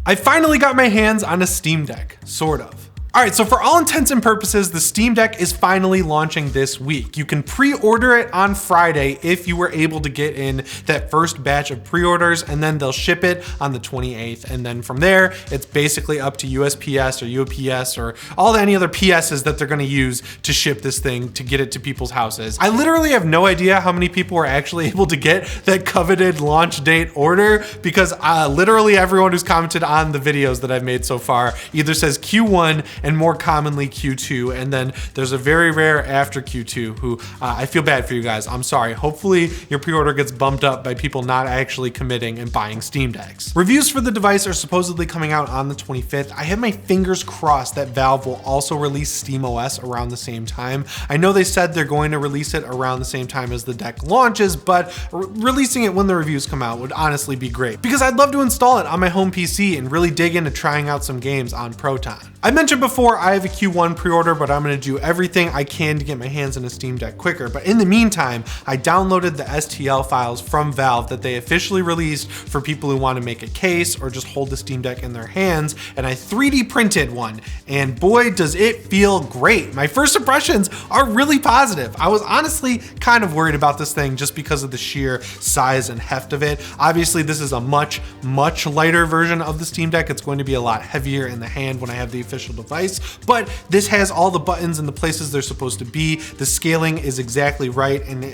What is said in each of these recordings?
I finally got my hands on a Steam Deck, sort of. All right, so for all intents and purposes, the Steam Deck is finally launching this week. You can pre-order it on Friday if you were able to get in that first batch of pre-orders, and then they'll ship it on the 28th. And then from there, it's basically up to USPS or UPS or any other PSs that they're gonna use to ship this thing to get it to people's houses. I literally have no idea how many people were actually able to get that coveted launch date order, because literally everyone who's commented on the videos that I've made so far either says Q1 and more commonly Q2, and then there's a very rare after Q2 who I feel bad for you guys. I'm sorry. Hopefully your pre-order gets bumped up by people not actually committing and buying Steam Decks. Reviews for the device are supposedly coming out on the 25th. I have my fingers crossed that Valve will also release SteamOS around the same time. I know they said they're going to release it around the same time as the deck launches, but releasing it when the reviews come out would honestly be great, because I'd love to install it on my home PC and really dig into trying out some games on Proton. I mentioned before I have a Q1 pre-order, but I'm gonna do everything I can to get my hands on a Steam Deck quicker. But in the meantime, I downloaded the STL files from Valve that they officially released for people who want to make a case or just hold the Steam Deck in their hands, and I 3D printed one, and boy does it feel great. My first impressions are really positive. I was honestly kind of worried about this thing just because of the sheer size and heft of it. Obviously this is a much lighter version of the Steam Deck. It's going to be a lot heavier in the hand when I have the official device, but this has all the buttons in the places they're supposed to be. The scaling is exactly right, and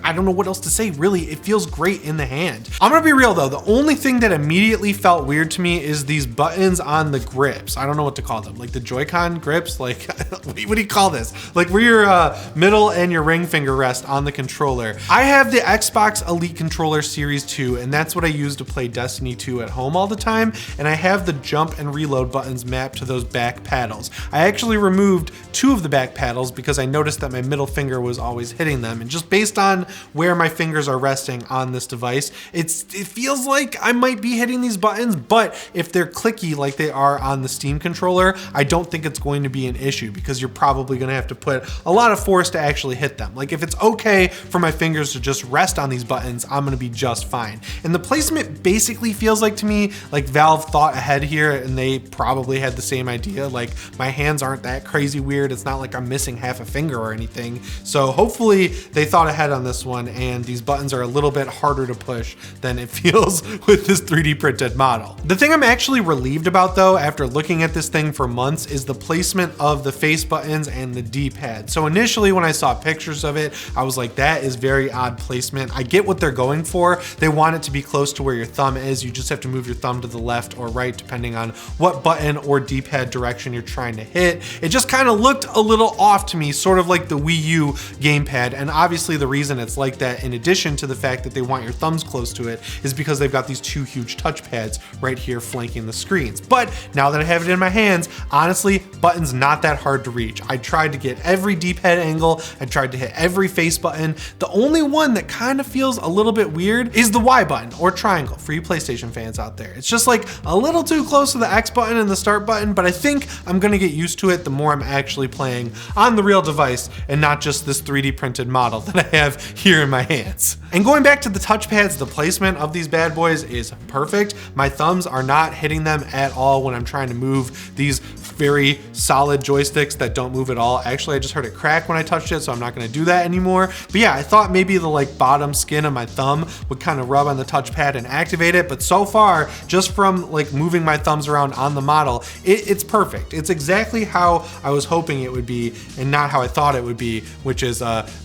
I don't know what else to say, really. It feels great in the hand. I'm gonna be real though, the only thing that immediately felt weird to me is these buttons on the grips. I don't know what to call them, like the Joy-Con grips, like what do you call this? Like where your middle and your ring finger rest on the controller. I have the Xbox Elite Controller Series 2, and that's what I use to play Destiny 2 at home all the time, and I have the jump and reload buttons mapped to those back paddles. I actually removed 2 of the back paddles because I noticed that my middle finger was always hitting them, and just based on where my fingers are resting on this device, it feels like I might be hitting these buttons, but if they're clicky like they are on the Steam controller, I don't think it's going to be an issue, because you're probably gonna have to put a lot of force to actually hit them. Like if it's okay for my fingers to just rest on these buttons, I'm gonna be just fine. And the placement basically feels like to me like Valve thought ahead here, and they probably had the same idea. Like my hands aren't that crazy weird. It's not like I'm missing half a finger or anything. So hopefully they thought ahead on this one, and these buttons are a little bit harder to push than it feels with this 3D printed model. The thing I'm actually relieved about though, after looking at this thing for months, is the placement of the face buttons and the D-pad. So initially when I saw pictures of it, I was like, that is very odd placement. I get what they're going for. They want it to be close to where your thumb is. You just have to move your thumb to the left or right depending on what button or D-pad direction you're trying to hit. It just kind of looked a little off to me, sort of like the Wii U gamepad. And obviously the reason it's like that, in addition to the fact that they want your thumbs close to it, is because they've got these 2 huge touch pads right here flanking the screens. But now that I have it in my hands, honestly, buttons not that hard to reach. I tried to get every D-pad angle. I tried to hit every face button. The only one that kind of feels a little bit weird is the Y button, or triangle, for you PlayStation fans out there. It's just like a little too close to the X button and the start button, but I think I'm gonna get used to it the more I'm actually playing on the real device and not just this 3D printed model that I have here in my hands. And going back to the touchpads, the placement of these bad boys is perfect. My thumbs are not hitting them at all when I'm trying to move these very solid joysticks that don't move at all. Actually, I just heard it crack when I touched it, so I'm not gonna do that anymore. But yeah, I thought maybe the like bottom skin of my thumb would kind of rub on the touchpad and activate it, but so far, just from like moving my thumbs around on the model, it's perfect. It's exactly how I was hoping it would be and not how I thought it would be, which is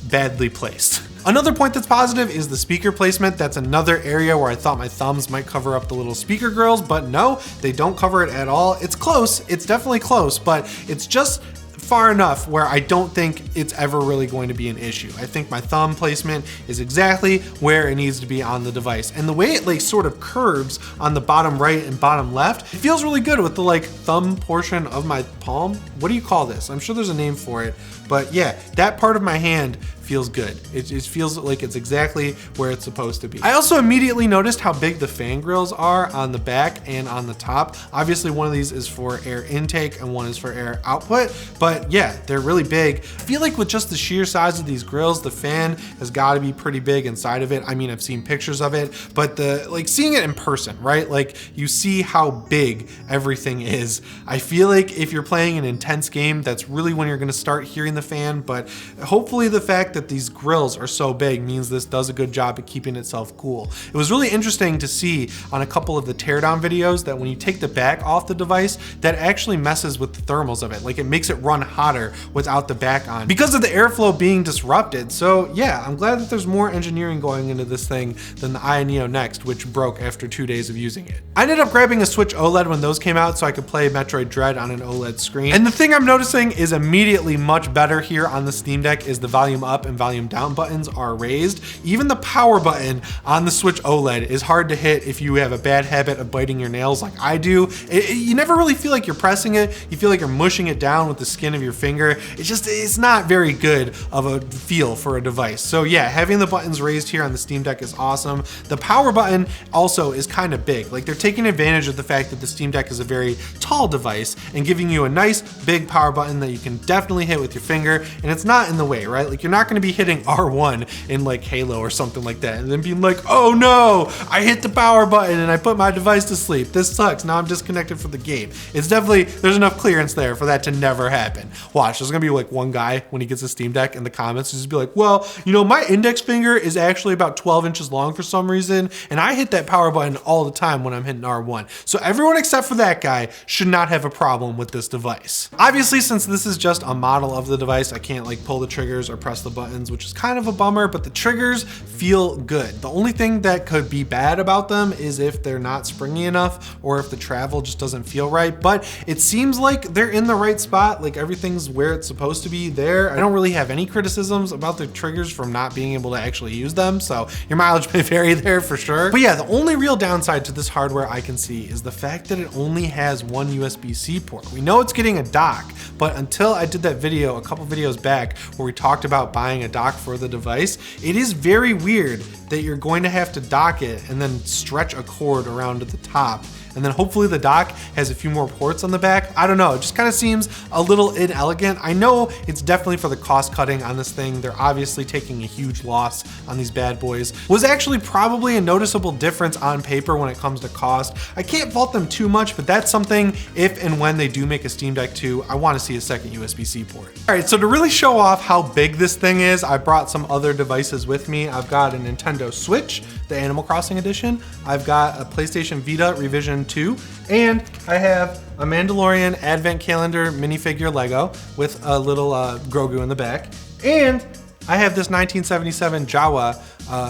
badly placed. Another point that's positive is the speaker placement. That's another area where I thought my thumbs might cover up the little speaker grills, but no, they don't cover it at all. It's close, it's definitely close, but it's just far enough where I don't think it's ever really going to be an issue. I think my thumb placement is exactly where it needs to be on the device. And the way it like sort of curves on the bottom right and bottom left, it feels really good with the like thumb portion of my palm. What do you call this? I'm sure there's a name for it, but yeah, that part of my hand feels good. It feels like it's exactly where it's supposed to be. I also immediately noticed how big the fan grills are on the back and on the top. Obviously one of these is for air intake and one is for air output, but yeah, they're really big. I feel like with just the sheer size of these grills, the fan has got to be pretty big inside of it. I mean, I've seen pictures of it, but like seeing it in person, right? Like you see how big everything is. I feel like if you're playing an intense game, that's really when you're going to start hearing the fan, but hopefully the fact that these grills are so big means this does a good job at keeping itself cool. It was really interesting to see on a couple of the teardown videos that when you take the back off the device, that actually messes with the thermals of it. Like it makes it run hotter without the back on because of the airflow being disrupted. So yeah, I'm glad that there's more engineering going into this thing than the Aya Neo Next, which broke after 2 days of using it. I ended up grabbing a Switch OLED when those came out so I could play Metroid Dread on an OLED screen. And the thing I'm noticing is immediately much better here on the Steam Deck is the volume up and volume down buttons are raised. Even the power button on the Switch OLED is hard to hit if you have a bad habit of biting your nails like I do. You never really feel like you're pressing it. You feel like you're mushing it down with the skin of your finger. It's not very good of a feel for a device. So yeah, having the buttons raised here on the Steam Deck is awesome. The power button also is kind of big. Like they're taking advantage of the fact that the Steam Deck is a very tall device and giving you a nice big power button that you can definitely hit with your finger, and it's not in the way, right? Like you're not going to be hitting R1 in like Halo or something like that and then being like, oh no, I hit the power button and I put my device to sleep. This sucks. Now I'm disconnected from the game. It's definitely, there's enough clearance there for that to never happen. Watch, there's gonna be like one guy when he gets a Steam Deck in the comments just be like, well, you know, my index finger is actually about 12 inches long for some reason, and I hit that power button all the time when I'm hitting R1. So everyone except for that guy should not have a problem with this device. Obviously, since this is just a model of the device, I can't like pull the triggers or press the buttons, which is kind of a bummer, but the triggers feel good. The only thing that could be bad about them is if they're not springy enough or if the travel just doesn't feel right, but it seems like they're in the right spot. Like everything's where it's supposed to be there. I don't really have any criticisms about the triggers from not being able to actually use them, so your mileage may vary there for sure. But yeah, the only real downside to this hardware I can see is the fact that it only has one USB-C port. We know it's getting a dock, but until I did that video a couple videos back where we talked about buying a dock for the device, it is very weird that you're going to have to dock it and then stretch a cord around to the top. And then hopefully the dock has a few more ports on the back. I don't know, it just kind of seems a little inelegant. I know it's definitely for the cost cutting on this thing. They're obviously taking a huge loss on these bad boys. Was actually probably a noticeable difference on paper when it comes to cost. I can't fault them too much, but that's something if and when they do make a Steam Deck 2, I want to see a second USB-C port. All right, so to really show off how big this thing is, I brought some other devices with me. I've got a Nintendo Switch, the Animal Crossing edition. I've got a PlayStation Vita Revision 2, and I have a Mandalorian Advent Calendar minifigure Lego with a little Grogu in the back, and I have this 1977 Jawa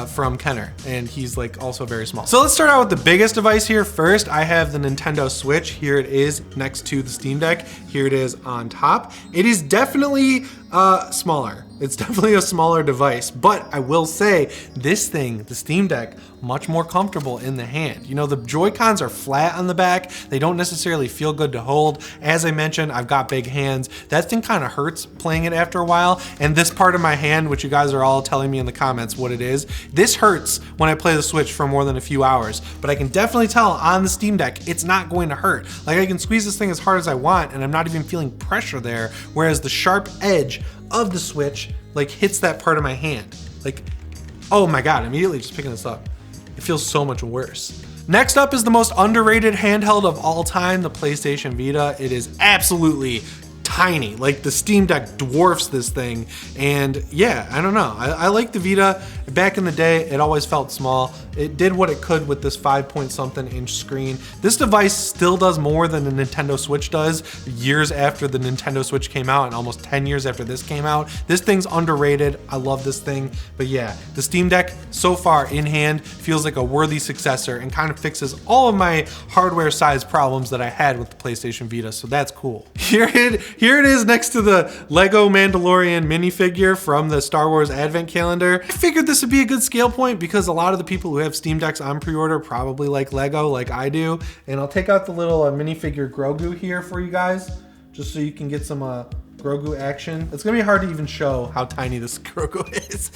from Kenner, and he's like also very small. So let's start out with the biggest device here first. I have the Nintendo Switch. Here it is next to the Steam Deck. Here it is on top. It is definitely smaller. It's definitely a smaller device, but I will say this thing, the Steam Deck, much more comfortable in the hand. You know, the Joy-Cons are flat on the back. They don't necessarily feel good to hold. As I mentioned, I've got big hands. That thing kind of hurts playing it after a while. And this part of my hand, which you guys are all telling me in the comments what it is, this hurts when I play the Switch for more than a few hours. But I can definitely tell on the Steam Deck, it's not going to hurt. Like I can squeeze this thing as hard as I want and I'm not even feeling pressure there. Whereas the sharp edge of the Switch like hits that part of my hand. Like, oh my God, immediately just picking this up. It feels so much worse. Next up is the most underrated handheld of all time, the PlayStation Vita. It is absolutely tiny. Like the Steam Deck dwarfs this thing. And yeah, I don't know. I like the Vita. Back in the day, it always felt small. It did what it could with this 5-point-something inch screen. This device still does more than the Nintendo Switch does years after the Nintendo Switch came out and almost 10 years after this came out. This thing's underrated. I love this thing. But yeah, the Steam Deck so far in hand feels like a worthy successor and kind of fixes all of my hardware size problems that I had with the PlayStation Vita. So that's cool. Here it is next to the Lego Mandalorian minifigure from the Star Wars Advent Calendar. I figured this would be a good scale point because a lot of the people who have Steam Decks on pre-order probably like Lego like I do. And I'll take out the little minifigure Grogu here for you guys, just so you can get some Grogu action. It's gonna be hard to even show how tiny this Grogu is.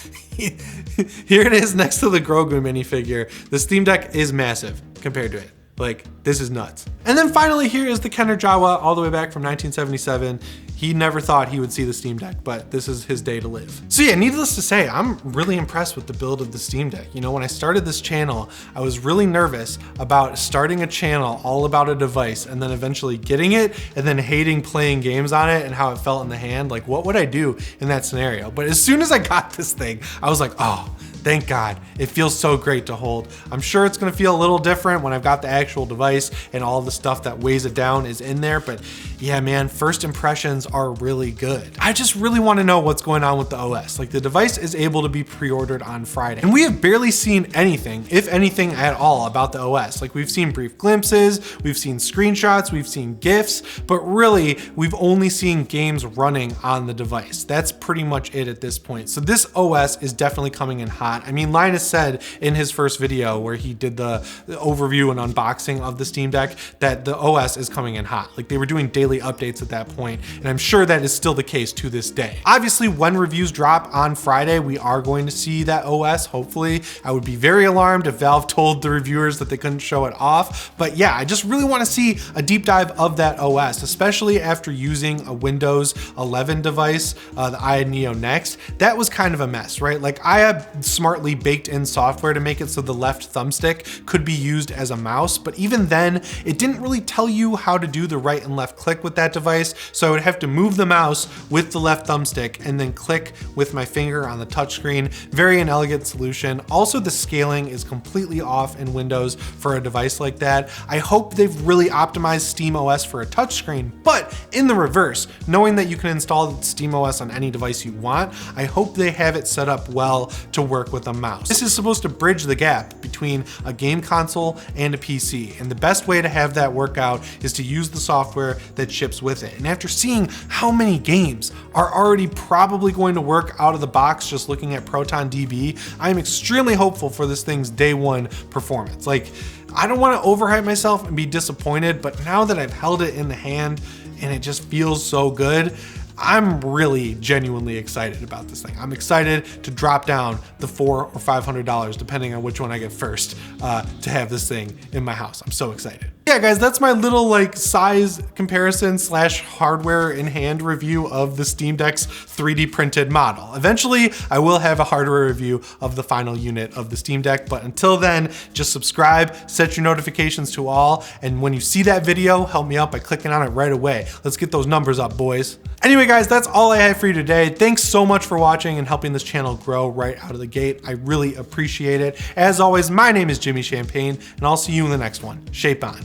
Here it is next to the Grogu minifigure. The Steam Deck is massive compared to it. Like, this is nuts. And then finally, here is the Kenner Jawa, all the way back from 1977. He never thought he would see the Steam Deck, but this is his day to live. So yeah, needless to say, I'm really impressed with the build of the Steam Deck. You know, when I started this channel, I was really nervous about starting a channel all about a device and then eventually getting it and then hating playing games on it and how it felt in the hand. Like, what would I do in that scenario? But as soon as I got this thing, I was like, oh, thank God. It feels so great to hold. I'm sure it's gonna feel a little different when I've got the actual device and all the stuff that weighs it down is in there, but yeah, man, first impressions are really good. I just really wanna know what's going on with the OS. Like, the device is able to be pre-ordered on Friday, and we have barely seen anything, if anything at all, about the OS. Like, we've seen brief glimpses, we've seen screenshots, we've seen GIFs, but really, we've only seen games running on the device. That's pretty much it at this point. So this OS is definitely coming in hot. I mean, Linus said in his first video where he did the overview and unboxing of the Steam Deck that the OS is coming in hot. Like, they were doing daily updates at that point, and I'm sure that is still the case to this day. Obviously, when reviews drop on Friday, we are going to see that OS, hopefully. I would be very alarmed if Valve told the reviewers that they couldn't show it off, but yeah, I just really want to see a deep dive of that OS, especially after using a Windows 11 device that I had Neo Next. That was kind of a mess, right? Like, I have smartly baked in software to make it so the left thumbstick could be used as a mouse, but even then, it didn't really tell you how to do the right and left click with that device, so I would have to move the mouse with the left thumbstick and then click with my finger on the touchscreen. Very inelegant solution. Also, the scaling is completely off in Windows for a device like that. I hope they've really optimized SteamOS for a touchscreen, but in the reverse, knowing that you can install SteamOS on any device you want, I hope they have it set up well to work with a mouse. This is supposed to bridge the gap between a game console and a PC, and the best way to have that work out is to use the software that ships with it. And after seeing how many games are already probably going to work out of the box just looking at ProtonDB, I am extremely hopeful for this thing's day one performance. Like, I don't want to overhype myself and be disappointed, but now that I've held it in the hand and it just feels so good, I'm really genuinely excited about this thing. I'm excited to drop down the $400 or $500, depending on which one I get first, to have this thing in my house. I'm so excited. Yeah, guys, that's my little like size comparison slash hardware in hand review of the Steam Deck's 3D printed model. Eventually, I will have a hardware review of the final unit of the Steam Deck, but until then, just subscribe, set your notifications to all, and when you see that video, help me out by clicking on it right away. Let's get those numbers up, boys. Anyway, guys, that's all I have for you today. Thanks so much for watching and helping this channel grow right out of the gate. I really appreciate it. As always, my name is Jimmy Champagne, and I'll see you in the next one. Shape on.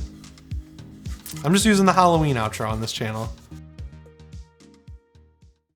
I'm just using the Halloween outro on this channel.